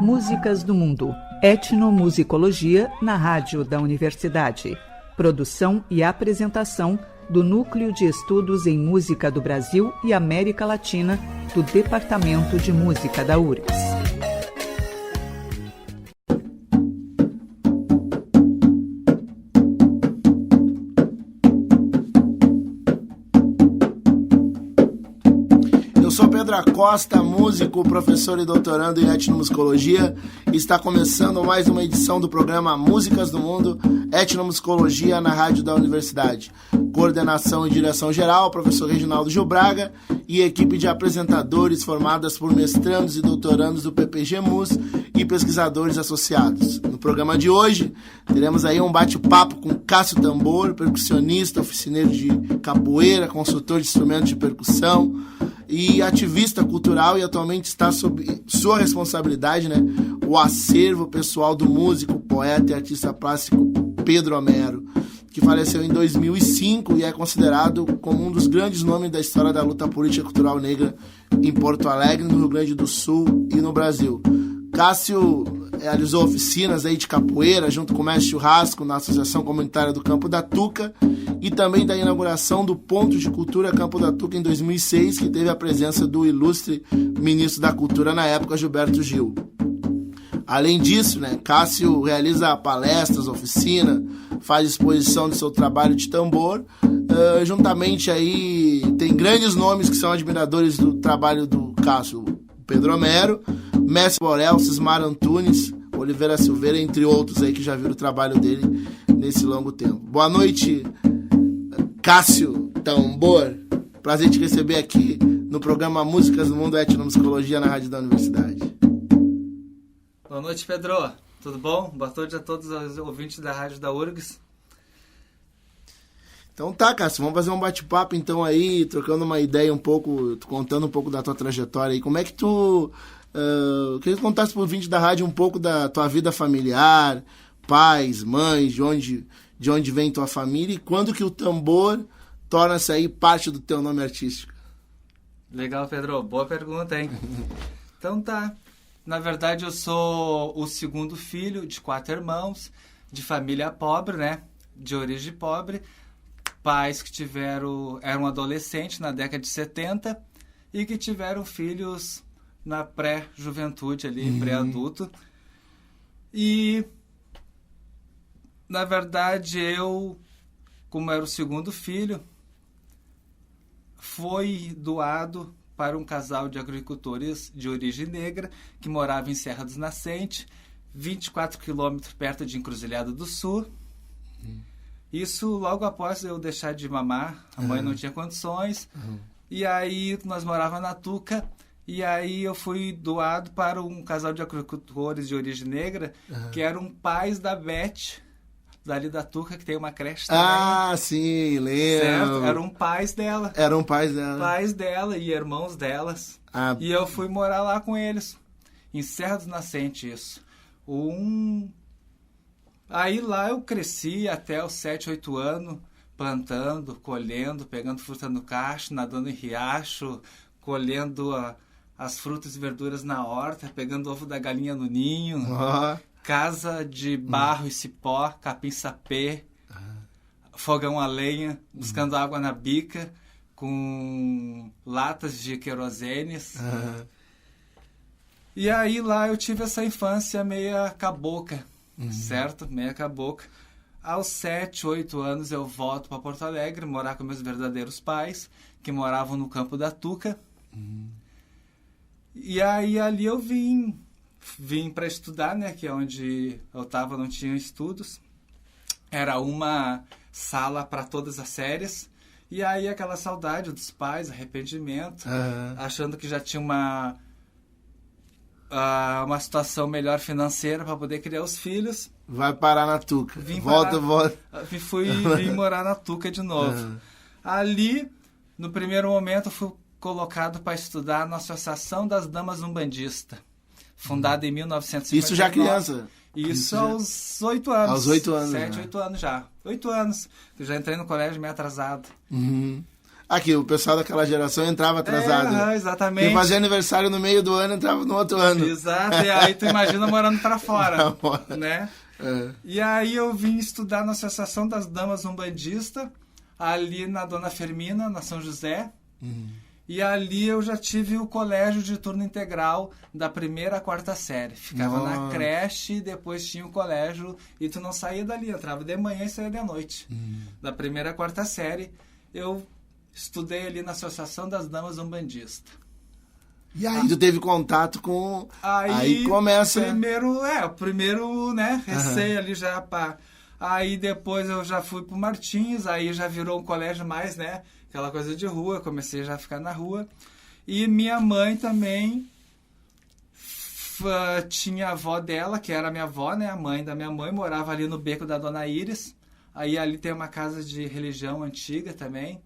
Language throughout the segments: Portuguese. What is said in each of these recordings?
Músicas do Mundo, etnomusicologia na rádio da universidade. Produção e apresentação do Núcleo de Estudos em Música do Brasil e América Latina, do Departamento de Música da URGS. Pedro Acosta, músico, professor e doutorando em etnomusicologia. Está começando mais uma edição do programa Músicas do Mundo, etnomusicologia na rádio da universidade. Coordenação e direção geral, professor Reginaldo Gil Braga, e equipe de apresentadores formadas por mestrandos e doutorandos do PPG-MUS e pesquisadores associados. No programa de hoje, teremos aí um bate-papo com Cássio Tambor, percussionista, oficineiro de capoeira, consultor de instrumentos de percussão e ativista cultural, e atualmente está sob sua responsabilidade, o acervo pessoal do músico, poeta e artista plástico Pedro Homero, que faleceu em 2005 e é considerado como um dos grandes nomes da história da luta política e cultural negra em Porto Alegre, no Rio Grande do Sul e no Brasil. Cássio realizou oficinas aí de capoeira junto com o Mestre Churrasco na Associação Comunitária do Campo da Tuca e também da inauguração do Ponto de Cultura Campo da Tuca em 2006, que teve a presença do ilustre ministro da Cultura na época, Gilberto Gil. Além disso, Cássio realiza palestras, oficina, faz exposição do seu trabalho de tambor. Juntamente aí tem grandes nomes que são admiradores do trabalho do Cássio: Pedro Homero, Mestre Borel, Cismar Antunes, Oliveira Silveira, entre outros aí que já viram o trabalho dele nesse longo tempo. Boa noite, Cássio Tambor. Prazer te receber aqui no programa Músicas do Mundo, etnomusicologia na rádio da universidade. Boa noite, Pedro. Tudo bom? Boa noite a todos os ouvintes da rádio da URGS. Então tá, Cássio, vamos fazer um bate-papo então aí, trocando uma ideia um pouco, contando um pouco da tua trajetória aí. Como é que tu... queria que tu contasse para o ouvinte da rádio um pouco da tua vida familiar, pais, mães, de onde vem tua família e quando que o tambor torna-se aí parte do teu nome artístico. Legal, Pedro. Boa pergunta, hein? Então tá. Na verdade, eu sou o segundo filho de 4 irmãos, de família pobre, de origem pobre. Pais que eram adolescentes na década de 70 e que tiveram filhos na pré-juventude ali, pré-adulto. E, na verdade, eu, como era o segundo filho, foi doado para um casal de agricultores de origem negra que morava em Serra dos Nascentes, 24 quilômetros perto de Encruzilhada do Sul. Isso logo após eu deixar de mamar, a mãe não tinha condições, e aí nós morávamos na Tuca, e aí eu fui doado para um casal de agricultores de origem negra, que eram pais da Beth, dali da Tuca, que tem uma creche também. Ah, sim, lembro. Certo? Eram pais dela. Eram pais dela. Pais dela e irmãos delas. E eu fui morar lá com eles, em Serra dos Nascentes, isso. Aí lá eu cresci até os 7, 8 anos, plantando, colhendo, pegando fruta no cacho, nadando em riacho, colhendo as frutas e verduras na horta, pegando ovo da galinha no ninho, casa de barro e cipó, capim-sapê, fogão a lenha, buscando água na bica, com latas de querosene. E aí lá eu tive essa infância meia cabocla, certo? Meia cabocla. Aos 7, 8 anos eu volto para Porto Alegre, morar com meus verdadeiros pais, que moravam no Campo da Tuca. E aí ali eu vim para estudar, que é onde eu estava, não tinha estudos. Era uma sala para todas as séries. E aí aquela saudade dos pais, arrependimento, achando que já tinha uma situação melhor financeira para poder criar os filhos. Vai parar na Tuca. Volta. Vim morar na Tuca de novo. Ali, no primeiro momento, eu fui colocado para estudar na Associação das Damas Umbandistas, fundada em 1959. Isso já criança? Isso aos 8 anos. Aos 8 anos. 7, 8 anos já. 8 anos. Eu já entrei no colégio meio atrasado. Aqui, o pessoal daquela geração entrava atrasado. Exatamente. Quem fazia aniversário no meio do ano entrava no outro ano. Exato, e aí tu imagina morando pra fora, né? E aí eu vim estudar na Associação das Damas Umbandistas, ali na Dona Fermina, na São José. E ali eu já tive o colégio de turno integral da 1ª à 4ª série. Ficava na creche, depois tinha o colégio e tu não saía dali, entrava de manhã e saía de noite. Da 1ª à 4ª série eu estudei ali na Associação das Damas Umbandistas. E aí tu teve contato com... Aí começa... O primeiro, né, recém ali já, pá. Aí depois eu já fui pro Martins, aí já virou um colégio mais, né, aquela coisa de rua, comecei já a ficar na rua. E minha mãe também tinha a avó dela, que era minha avó, né, a mãe da minha mãe, morava ali no beco da Dona Íris. Aí ali tem uma casa de religião antiga também.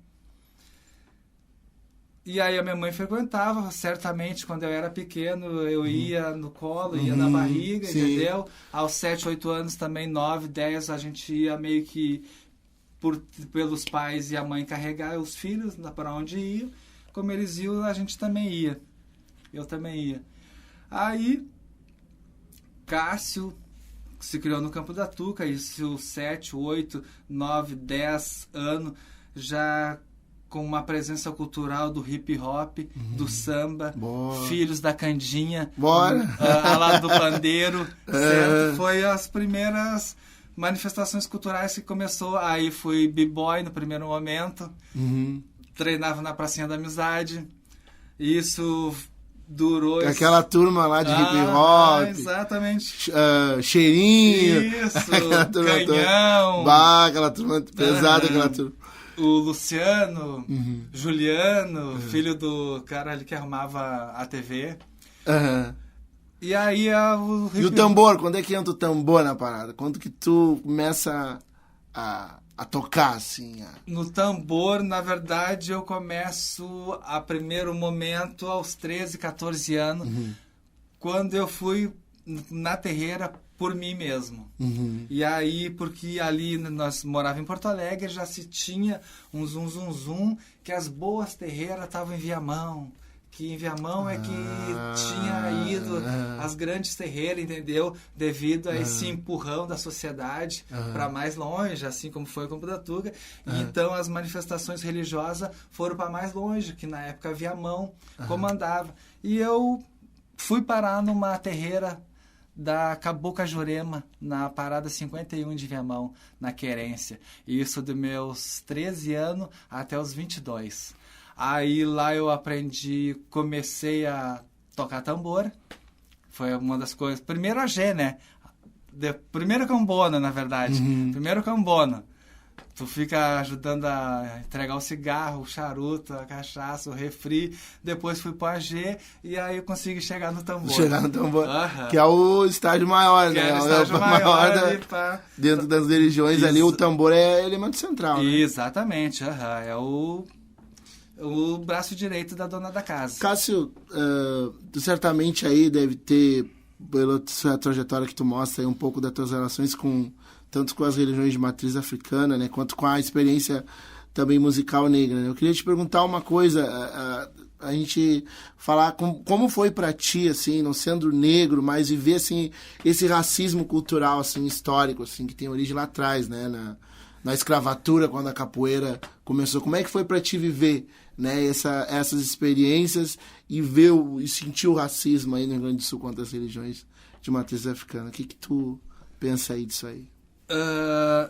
E aí a minha mãe frequentava, certamente, quando eu era pequeno, eu ia no colo, ia na barriga, entendeu? Aos 7, 8 anos também, 9, 10, a gente ia meio que pelos pais e a mãe carregar os filhos para onde iam. Como eles iam, a gente também ia. Eu também ia. Aí, Cássio se criou no Campo da Tuca, isso 7, 8, 9, 10 anos, já com uma presença cultural do hip hop, do samba, filhos da Candinha, ao lado do pandeiro, certo? Foi as primeiras manifestações culturais que começou. Aí fui b-boy no primeiro momento, treinava na Pracinha da Amizade, isso durou... Aquela turma lá de hip hop. Exatamente. Cheirinho. Isso, Canhão. Aquela turma pesada, aquela turma. O Luciano, Juliano, filho do cara ali que arrumava a TV. E aí E o tambor, quando é que entra o tambor na parada? Quando que tu começa a tocar, assim? No tambor, na verdade, eu começo a primeiro momento aos 13, 14 anos, quando eu fui na terreira por mim mesmo. E aí, porque ali nós morávamos em Porto Alegre, já se tinha um zum, que as boas terreiras estavam em Viamão. Que em Viamão é que tinha ido as grandes terreiras, entendeu? Devido a esse empurrão da sociedade para mais longe, assim como foi o Campo da Tuca. Então, as manifestações religiosas foram para mais longe, que na época Viamão comandava. E eu fui parar numa terreira da Cabocla Jurema, na parada 51 de Viamão, na Querência. Isso dos meus 13 anos até os 22. Aí lá eu aprendi, comecei a tocar tambor. Foi uma das coisas... Primeiro a G, né? Primeiro cambona, na verdade. Primeiro cambona. Tu fica ajudando a entregar o cigarro, o charuto, a cachaça, o refri. Depois fui pro AG e aí eu consegui chegar no tambor. Chegar no tambor. Que é o estágio maior, né? É o estágio maior ali, dentro das religiões. Isso. Ali o tambor é elemento central, né? Exatamente. É o braço direito da dona da casa. Cássio, tu certamente aí deve ter, pela sua trajetória que tu mostra, aí, um pouco das tuas relações tanto com as religiões de matriz africana, né, quanto com a experiência também musical negra, né? Eu queria te perguntar uma coisa, a gente falar como foi para ti, assim, não sendo negro, mas viver, assim, esse racismo cultural, assim, histórico, assim, que tem origem lá atrás, né, na escravatura, quando a capoeira começou. Como é que foi para ti viver, né, essas experiências e e sentir o racismo aí no Rio Grande do Sul contra as religiões de matriz africana? O que tu pensa aí disso aí?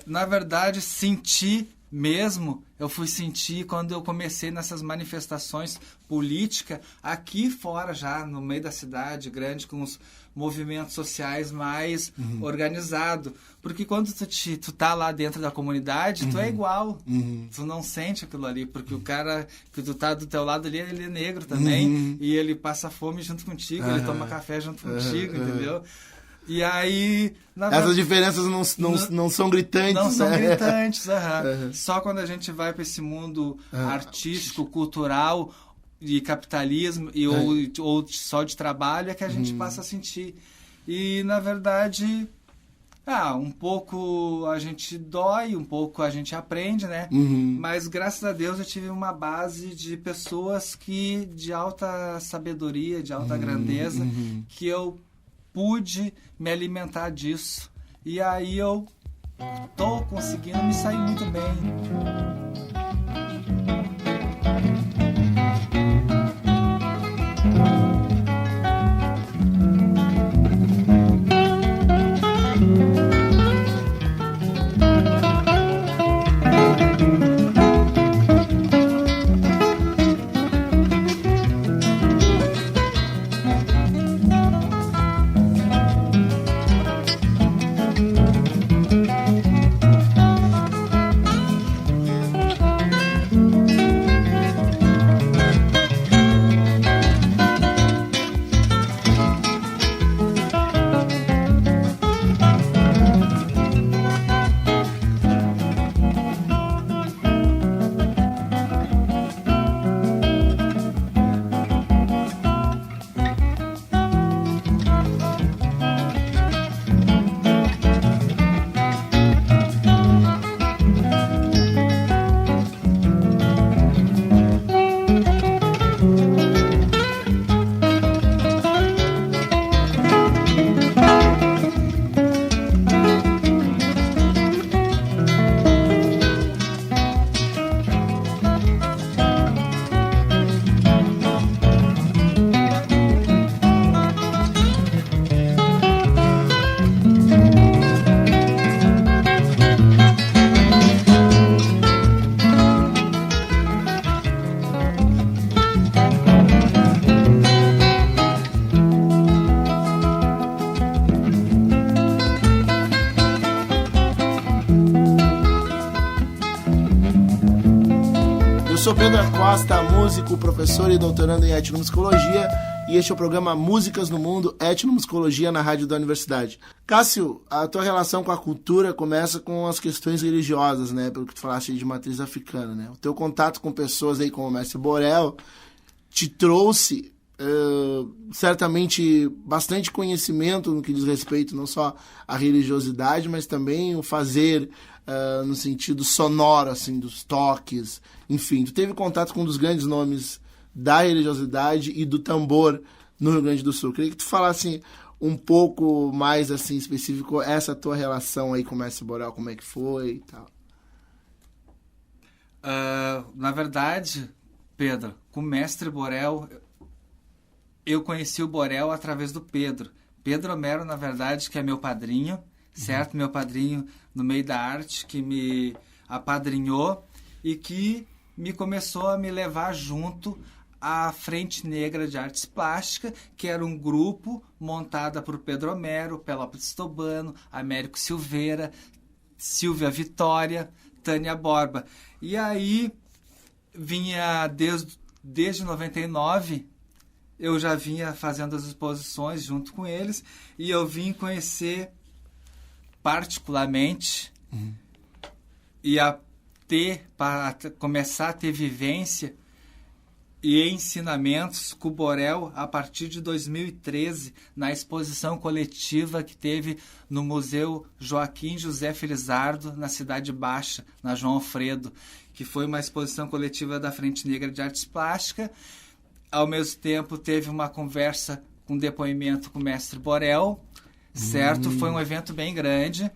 Na verdade, sentir mesmo, eu fui sentir quando eu comecei nessas manifestações políticas aqui fora já, no meio da cidade grande, com os movimentos sociais mais organizados. Porque quando tu tá lá dentro da comunidade, tu é igual. Tu não sente aquilo ali, porque o cara que tu tá do teu lado ali, ele é negro também, e ele passa fome junto contigo, ele toma café junto contigo, entendeu? E aí... Essas diferenças não são gritantes. Não são gritantes, Só quando a gente vai para esse mundo artístico, cultural e capitalismo, ou só de trabalho, é que a gente passa a sentir. E, na verdade, Um pouco a gente dói, um pouco a gente aprende, né? Mas graças a Deus eu tive uma base de pessoas de alta sabedoria, de alta grandeza, que eu pude me alimentar disso. E aí eu tô conseguindo me sair muito bem. Eu sou Pedro Acosta, músico, professor e doutorando em etnomusicologia, e este é o programa Músicas no Mundo, etnomusicologia na rádio da universidade. Cássio, a tua relação com a cultura começa com as questões religiosas, né? Pelo que tu falaste aí de matriz africana, né? O teu contato com pessoas aí como o mestre Borel te trouxe certamente bastante conhecimento no que diz respeito não só à religiosidade, mas também o fazer no sentido sonoro, assim, dos toques, enfim. Tu teve contato com um dos grandes nomes da religiosidade e do tambor no Rio Grande do Sul. Queria que tu falasse um pouco mais, assim, específico, essa tua relação aí com o mestre Borel, como é que foi e tal. Na verdade, Pedro, com o mestre Borel, eu conheci o Borel através do Pedro. Pedro Homero, na verdade, que é meu padrinho, certo? Meu padrinho no meio da arte, que me apadrinhou e que me começou a me levar junto à Frente Negra de Artes Plásticas, que era um grupo montado por Pedro Homero, Pelópolis Tobano, Américo Silveira, Silvia Vitória, Tânia Borba. E aí, vinha desde 99, eu já vinha fazendo as exposições junto com eles, e eu vim conhecer particularmente e para começar a ter vivência e ensinamentos com o Borel a partir de 2013, na exposição coletiva que teve no Museu Joaquim José Felizardo, na Cidade Baixa, na João Alfredo, que foi uma exposição coletiva da Frente Negra de Artes Plásticas. Ao mesmo tempo, teve uma conversa com depoimento com o mestre Borel, certo? Foi um evento bem grande,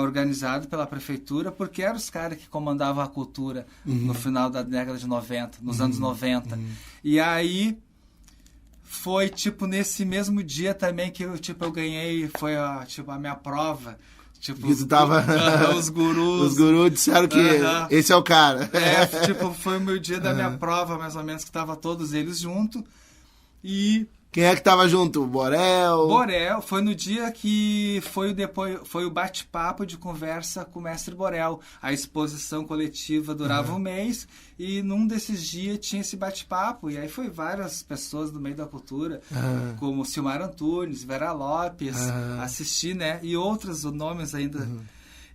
organizado pela prefeitura, porque eram os caras que comandavam a cultura no final da década de 90, nos anos 90. E aí, foi, tipo, nesse mesmo dia também que eu ganhei, foi a minha prova. Tipo, os gurus. Os gurus disseram que esse é o cara. Foi o meu dia da minha prova, mais ou menos, que tava todos eles juntos. E quem é que tava junto? Borel? Borel. Foi no dia que foi o bate-papo de conversa com o mestre Borel. A exposição coletiva durava um mês e num desses dias tinha esse bate-papo. E aí foi várias pessoas do meio da cultura, como Silmar Antunes, Vera Lopes, assistir, né? E outros nomes ainda.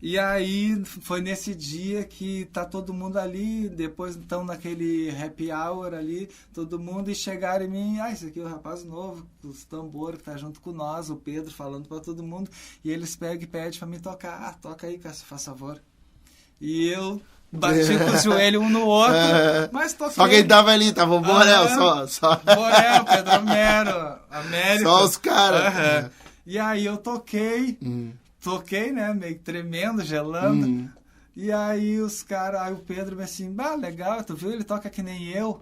E aí foi nesse dia que tá todo mundo ali, depois estão naquele happy hour ali, todo mundo, e chegaram em mim, esse aqui é o rapaz novo, os tambor que tá junto com nós, o Pedro falando pra todo mundo, e eles pegam e pedem pra mim tocar, toca aí, Cássio, faz favor. E eu bati com os joelhos um no outro, mas toquei. Só quem tava ali, tava o Borel, só. Borel, Pedro Mero, América. Só os caras. E aí eu toquei, né, meio tremendo, gelando. E aí os caras, aí o Pedro me assim, legal, tu viu? Ele toca que nem eu.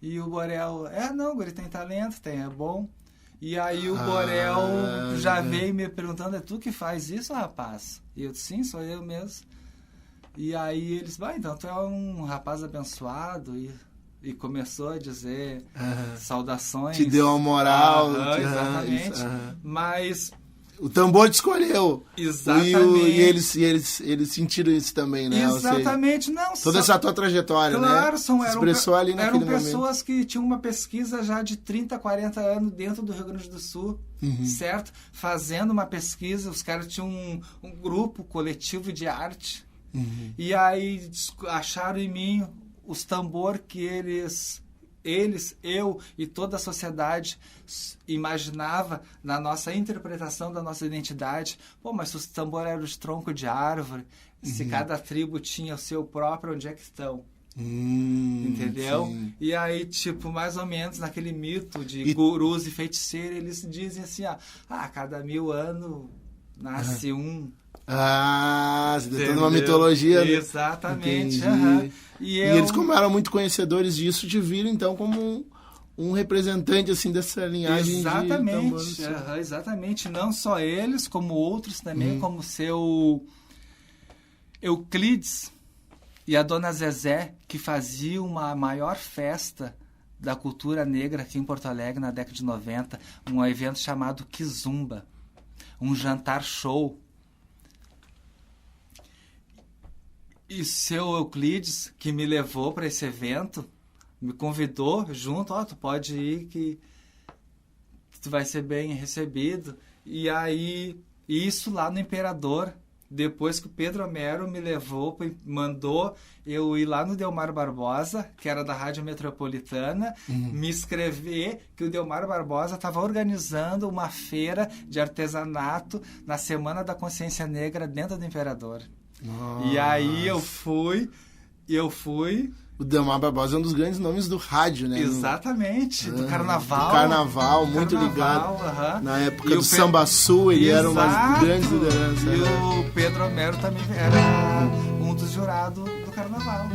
E o Borel, não, ele tem talento, é bom. E aí o Borel já veio me perguntando, é tu que faz isso, rapaz? E eu disse, sim, sou eu mesmo. E aí eles, então tu é um rapaz abençoado, e começou a dizer saudações. Te deu uma moral. Exatamente. Mas o tambor te escolheu. Exatamente. E eles sentiram isso também, né? Exatamente. Toda essa tua trajetória, claro, né? Expressou ali naquele eram pessoas que tinham uma pesquisa já de 30, 40 anos dentro do Rio Grande do Sul, certo? Fazendo uma pesquisa, os caras tinham um grupo coletivo de arte. E aí acharam em mim os tambor que eles, eu e toda a sociedade imaginava na nossa interpretação da nossa identidade. Mas se os tambor eram os troncos de árvore, se cada tribo tinha o seu próprio, onde é que estão? Entendeu? Sim. E aí, mais ou menos naquele mito de gurus e feiticeiros, eles dizem assim, a cada 1000 anos nasce um. Você tem toda uma mitologia. Exatamente. E eles, como eram muito conhecedores disso, te viram então como um representante assim dessa linhagem. Exatamente. Exatamente. Não só eles, como outros também, como seu Euclides e a dona Zezé, que faziam a maior festa da cultura negra aqui em Porto Alegre na década de 90, um evento chamado Kizumba, um jantar show. E seu Euclides, que me levou para esse evento, me convidou junto, tu pode ir que tu vai ser bem recebido. E aí, isso lá no Imperador, depois que o Pedro Mero me levou, mandou eu ir lá no Delmar Barbosa, que era da Rádio Metropolitana, me inscrever, que o Delmar Barbosa estava organizando uma feira de artesanato na Semana da Consciência Negra dentro do Imperador. Nossa. E aí eu fui. O Delmar Barbosa é um dos grandes nomes do rádio, né? Exatamente, do carnaval. Do carnaval, muito ligado. Na época do Samba Sul, ele era uma das grandes lideranças. E o Pedro Mero também era um dos jurados do carnaval.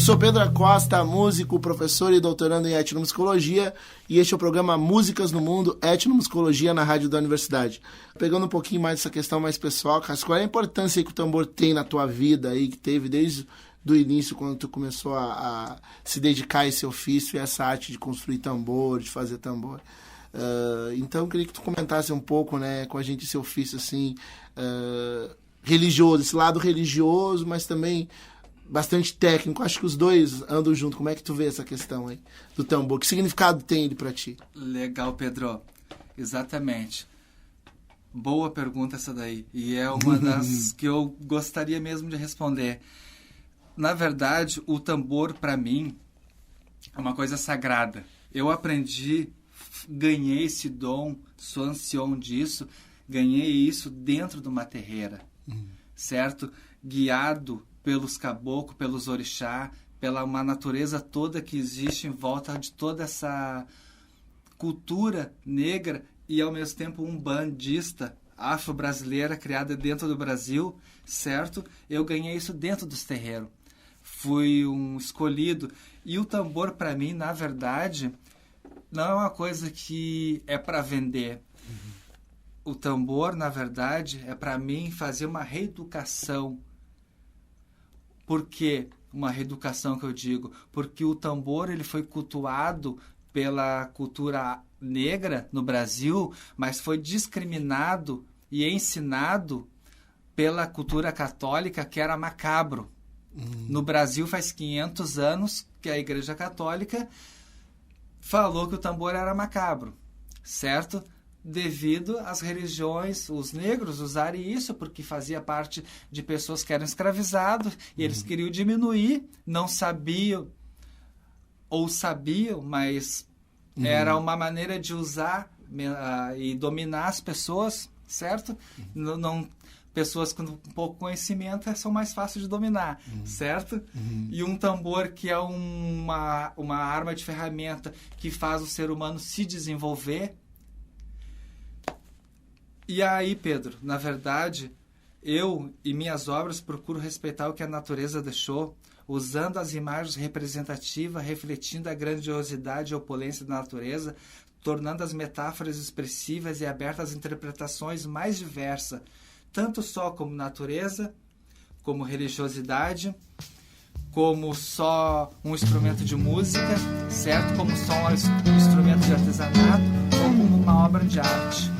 sou Pedro Acosta, músico, professor e doutorando em etnomusicologia, e este é o programa Músicas no Mundo, etnomusicologia na rádio da universidade. Pegando um pouquinho mais dessa questão mais pessoal, Cássio, qual é a importância que o tambor tem na tua vida aí, que teve desde do início, quando tu começou a se dedicar a esse ofício e essa arte de construir tambor, de fazer tambor? Então eu queria que tu comentasse um pouco, né, com a gente esse ofício assim, religioso, esse lado religioso, mas também bastante técnico. Acho que os dois andam junto. Como é que tu vê essa questão aí do tambor? Que significado tem ele pra ti? Legal, Pedro. Exatamente. Boa pergunta essa daí. E é uma das que eu gostaria mesmo de responder. Na verdade, o tambor, para mim, é uma coisa sagrada. Eu aprendi, ganhei esse dom, sou ancião disso, ganhei isso dentro de uma terreira, certo? Guiado pelos caboclos, pelos orixá, pela uma natureza toda que existe em volta de toda essa cultura negra e, ao mesmo tempo, umbandista, afro-brasileira, criada dentro do Brasil, certo? Eu ganhei isso dentro dos terreiros. Fui um escolhido. E o tambor, para mim, na verdade, não é uma coisa que é para vender. O tambor, na verdade, é para mim fazer uma reeducação. Por que uma reeducação que eu digo? Porque o tambor ele foi cultuado pela cultura negra no Brasil, mas foi discriminado e ensinado pela cultura católica, que era macabro. No Brasil faz 500 anos que a Igreja Católica falou que o tambor era macabro, certo? Devido às religiões, os negros usarem isso porque fazia parte de pessoas que eram escravizados e eles queriam diminuir, não sabiam ou sabiam, mas era uma maneira de usar e dominar as pessoas, certo? Não, pessoas com pouco conhecimento são mais fáceis de dominar, certo? E um tambor que é uma arma de ferramenta que faz o ser humano se desenvolver. E aí, Pedro, na verdade, eu e minhas obras procuro respeitar o que a natureza deixou, usando as imagens representativas, refletindo a grandiosidade e opulência da natureza, tornando as metáforas expressivas e abertas às interpretações mais diversas, tanto só como natureza, como religiosidade, como só um instrumento de música, certo? Como só um instrumento de artesanato, ou como uma obra de arte.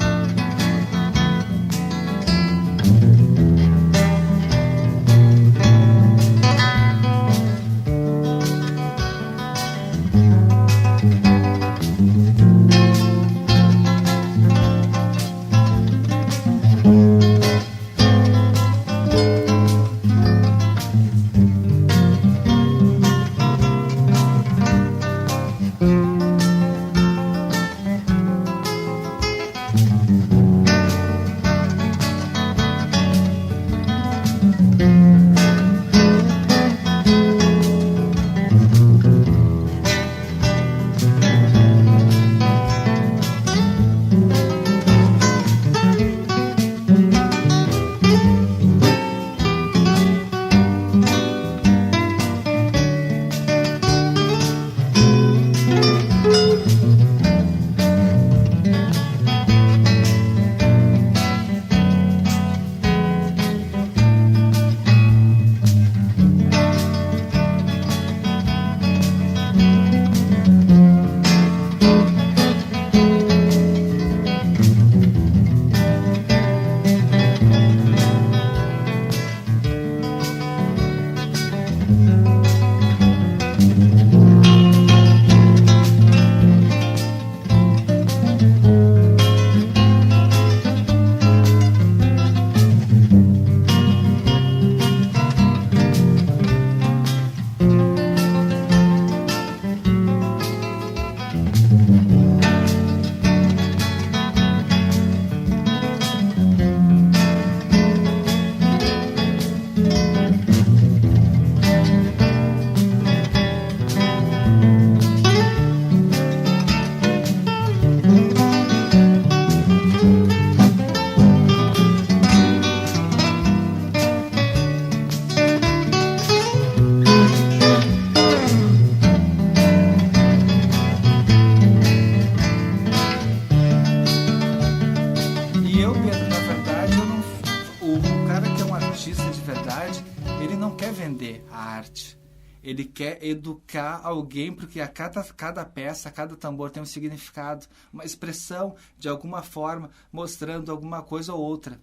Ele quer educar alguém, porque cada peça, cada tambor tem um significado, uma expressão, de alguma forma, mostrando alguma coisa ou outra.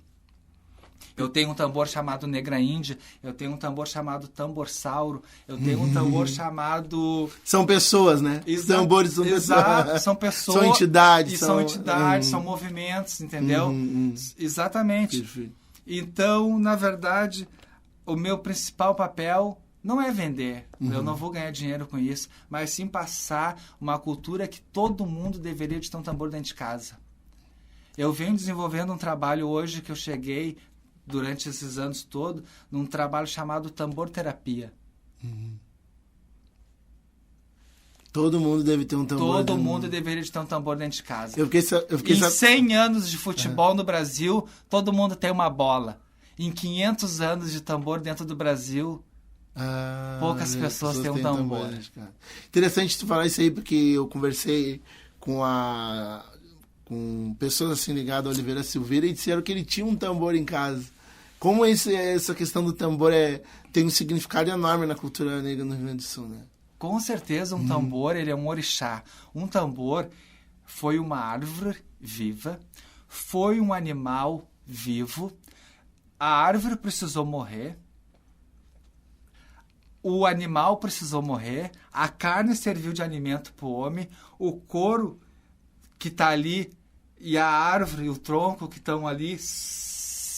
Eu tenho um tambor chamado Negra Índia, eu tenho um tambor chamado Tamborsauro, eu tenho um tambor chamado... São pessoas, né? Os tambores são pessoas. Exato, são pessoas. São entidades. E são entidades, são movimentos, entendeu? Exatamente. Perfeito. Então, na verdade, o meu principal papel não é vender. Eu não vou ganhar dinheiro com isso, mas sim passar uma cultura que todo mundo deveria de ter um tambor dentro de casa. Eu venho desenvolvendo um trabalho hoje que eu cheguei, durante esses anos todos, num trabalho chamado tambor terapia. Todo mundo deve ter um tambor. Todo mundo deveria de ter um tambor dentro de casa. Eu fiquei Em 100 anos de futebol no Brasil, todo mundo tem uma bola. Em 500 anos de tambor dentro do Brasil, poucas pessoas têm um tambor. Interessante tu falar isso aí, porque eu conversei com pessoas assim ligadas a Oliveira Silveira e disseram que ele tinha um tambor em casa. Como essa questão do tambor tem um significado enorme na cultura negra no Rio Grande do Sul, né? Com certeza, um tambor, ele é um orixá. Um tambor foi uma árvore viva, foi um animal vivo. A árvore precisou morrer, o animal precisou morrer, a carne serviu de alimento para o homem, o couro que está ali e a árvore e o tronco que estão ali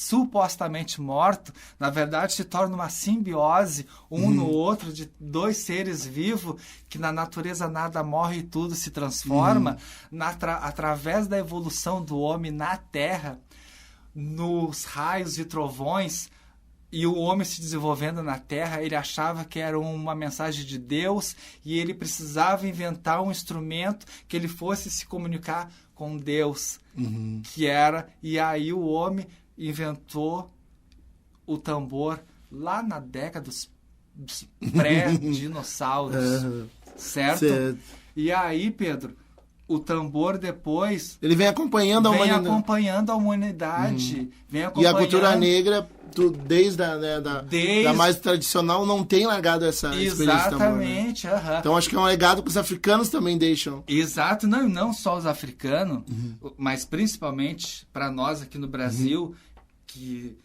supostamente morto, na verdade se torna uma simbiose um no outro de dois seres vivos que na natureza nada morre e tudo se transforma. Através da evolução do homem na Terra, nos raios e trovões, e o homem se desenvolvendo na Terra, ele achava que era uma mensagem de Deus e ele precisava inventar um instrumento que ele fosse se comunicar com Deus, que era... E aí o homem inventou o tambor lá na década dos pré-dinossauros, certo? E aí, Pedro, o tambor depois... Ele vem acompanhando a humanidade. Vem acompanhando a humanidade. Vem acompanhando... E a cultura negra, desde a mais tradicional, não tem largado essa experiência tambor, né? Exatamente. Então acho que é um legado que os africanos também deixam. Exato. Não só os africanos, mas principalmente para nós aqui no Brasil, que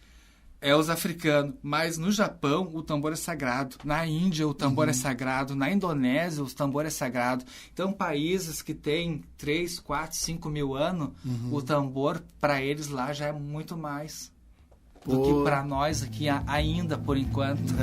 é os africanos. Mas no Japão, o tambor é sagrado. Na Índia, o tambor é sagrado. Na Indonésia, o tambor é sagrado. Então, países que têm 3, 4, 5 mil anos, o tambor, para eles lá, já é muito mais do que para nós aqui ainda, por enquanto.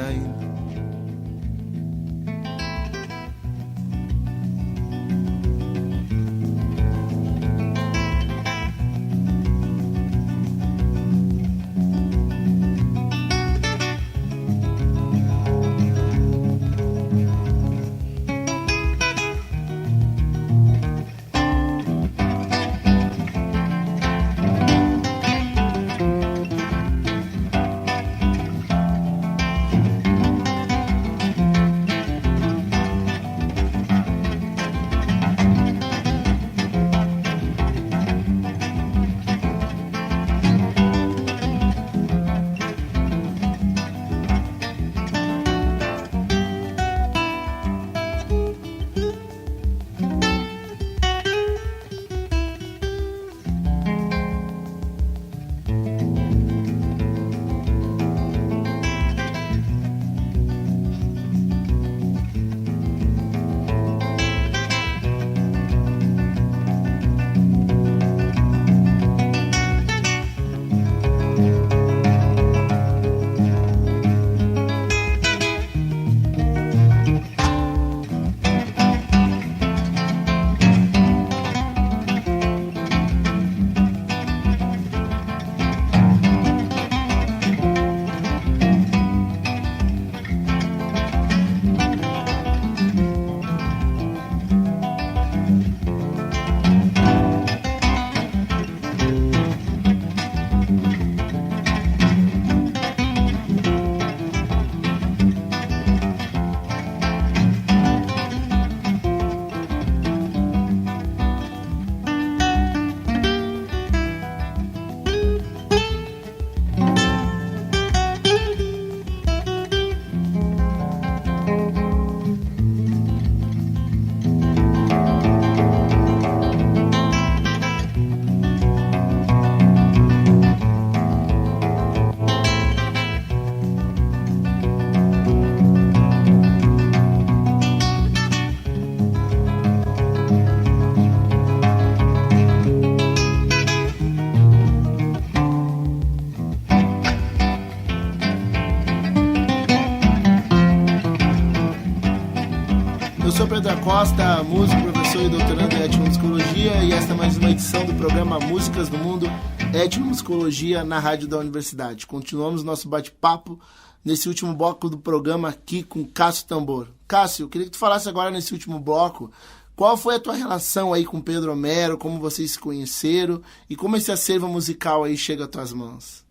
professor Pedro Acosta, músico, professor e doutorando em etnomusicologia, e esta é mais uma edição do programa Músicas do Mundo, etnomusicologia na rádio da universidade. Continuamos nosso bate-papo nesse último bloco do programa aqui com Cássio Tambor. Cássio, eu queria que tu falasse agora nesse último bloco, qual foi a tua relação aí com Pedro Homero, como vocês se conheceram e como esse acervo musical aí chega às tuas mãos?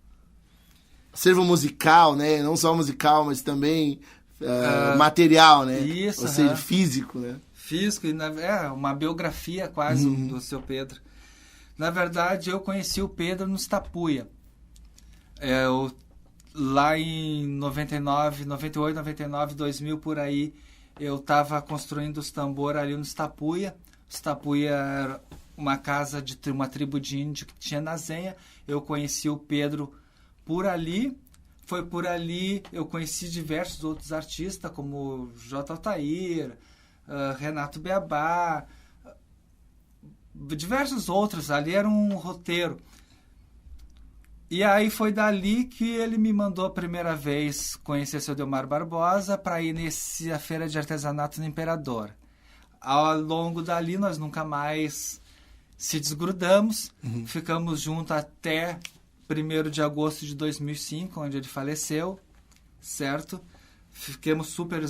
Acervo musical, né? Não só musical, mas também material, né? Isso, ou seja, físico, né? Físico, uma biografia quase do seu Pedro. Na verdade, eu conheci o Pedro no Tapuia. Lá em 99, 98, 99, 2000, por aí, eu estava construindo os tambores ali no Tapuia. O Tapuia era uma casa de uma tribo de índio que tinha na Zenha. Eu conheci o Pedro por ali. Foi por ali, eu conheci diversos outros artistas, como J. Altair, Renato Beabá, diversos outros. Ali era um roteiro. E aí foi dali que ele me mandou a primeira vez conhecer seu Delmar Barbosa para ir nessa feira de artesanato no Imperador. Ao longo dali nós nunca mais se desgrudamos, ficamos juntos até 1º de agosto de 2005, onde ele faleceu, certo? Ficamos super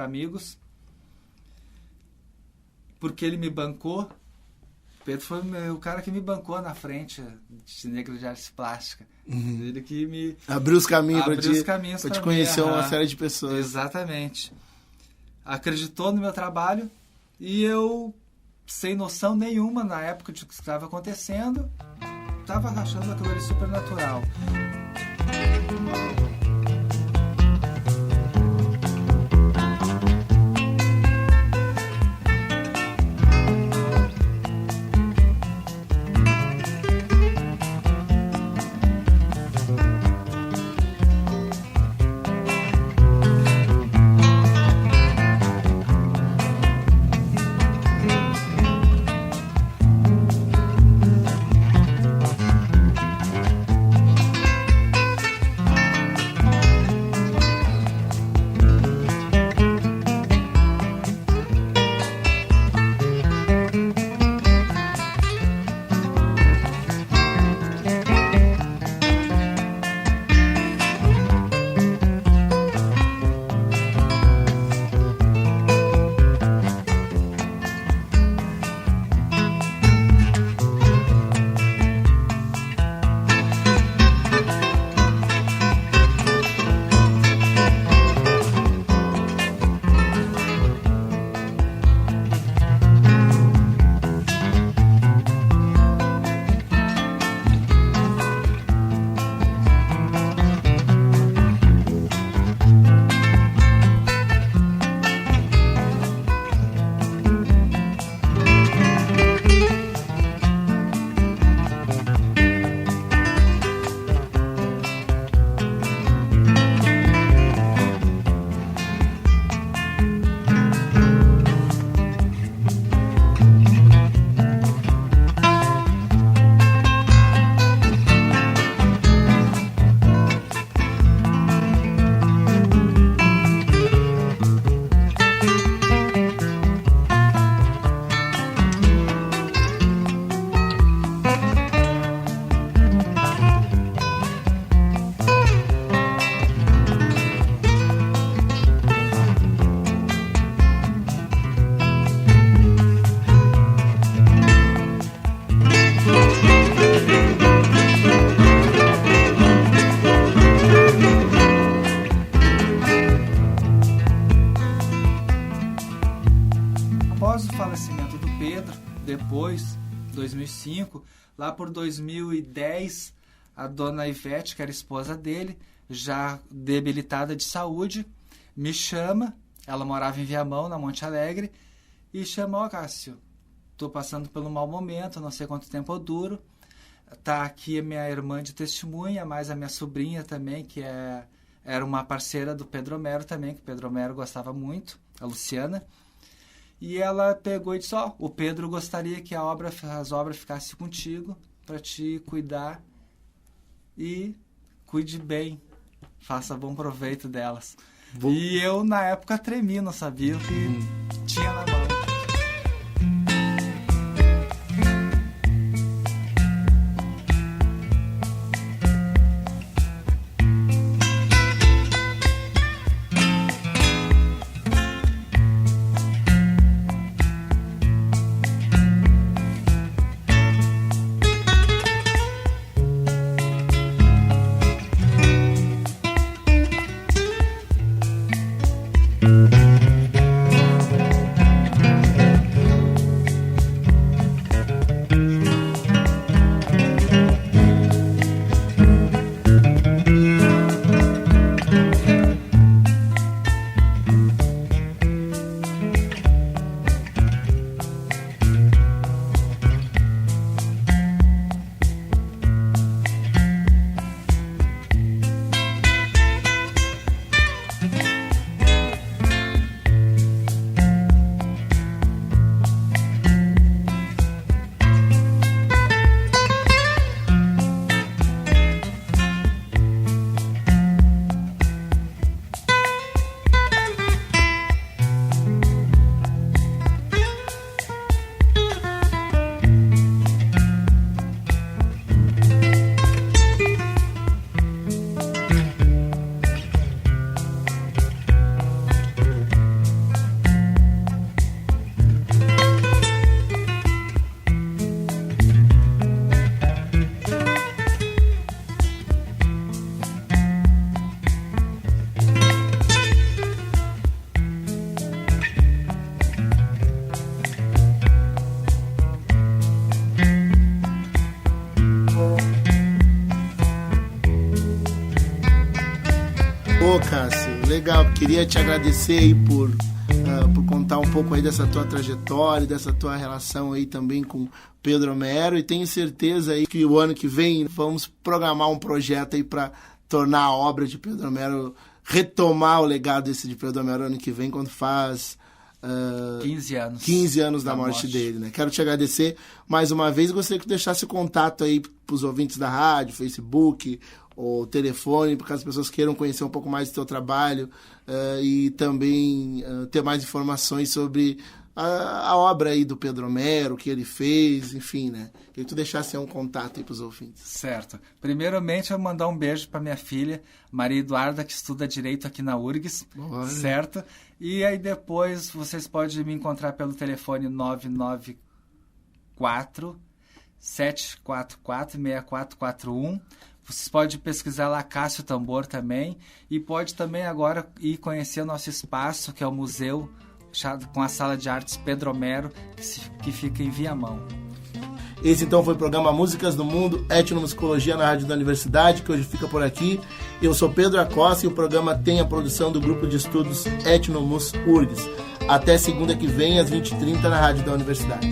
amigos, porque ele me bancou. Pedro foi o cara que me bancou na frente de Negro de Arte Plástica. Ele que me abriu os caminhos para te conhecer uma série de pessoas. Exatamente. Acreditou no meu trabalho e eu, sem noção nenhuma na época de que estava acontecendo, estava rachando aquilo ali super natural. Depois, 2005, lá por 2010, a dona Ivete, que era esposa dele, já debilitada de saúde, me chama. Ela morava em Viamão, na Monte Alegre, e chamou: Cássio, tô passando por um mau momento, não sei quanto tempo eu duro. Tá aqui a minha irmã de testemunha, mais a minha sobrinha também, que era uma parceira do Pedro Homero também, que o Pedro Homero gostava muito, a Luciana. E ela pegou e disse: o Pedro gostaria que as obras ficassem contigo, para te cuidar, e cuide bem, faça bom proveito delas. E eu, na época, tremi, não sabia o que tinha Legal. Queria te agradecer aí por contar um pouco aí dessa tua trajetória, dessa tua relação aí também com Pedro Homero, e tenho certeza aí que o ano que vem vamos programar um projeto aí para tornar a obra de Pedro Homero, retomar o legado esse de Pedro Homero ano que vem, quando faz 15 anos da morte dele, né? Quero te agradecer mais uma vez, gostaria que tu deixasse o contato aí para os ouvintes da rádio, Facebook, ou telefone, para que as pessoas queiram conhecer um pouco mais do teu trabalho e também ter mais informações sobre a obra aí do Pedro Homero, o que ele fez, enfim, né? Queria que tu deixasse um contato aí para os ouvintes. Certo. Primeiramente, eu vou mandar um beijo para minha filha, Maria Eduarda, que estuda Direito aqui na URGS, certo? E aí depois vocês podem me encontrar pelo telefone 994 744 6441. Vocês podem pesquisar lá Cássio Tambor também, e pode também agora ir conhecer o nosso espaço, que é o museu com a Sala de Artes Pedro Homero, que fica em Viamão. Esse então foi o programa Músicas do Mundo, Etnomusicologia na Rádio da Universidade, que hoje fica por aqui. Eu sou Pedro Acosta e o programa tem a produção do Grupo de Estudos Etnomus URGS. Até segunda que vem, às 20h30, na Rádio da Universidade.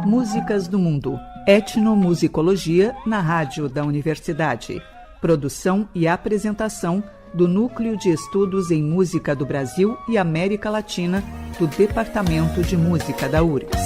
Músicas do Mundo, Etnomusicologia na Rádio da Universidade. Produção e apresentação do Núcleo de Estudos em Música do Brasil e América Latina do Departamento de Música da URGS.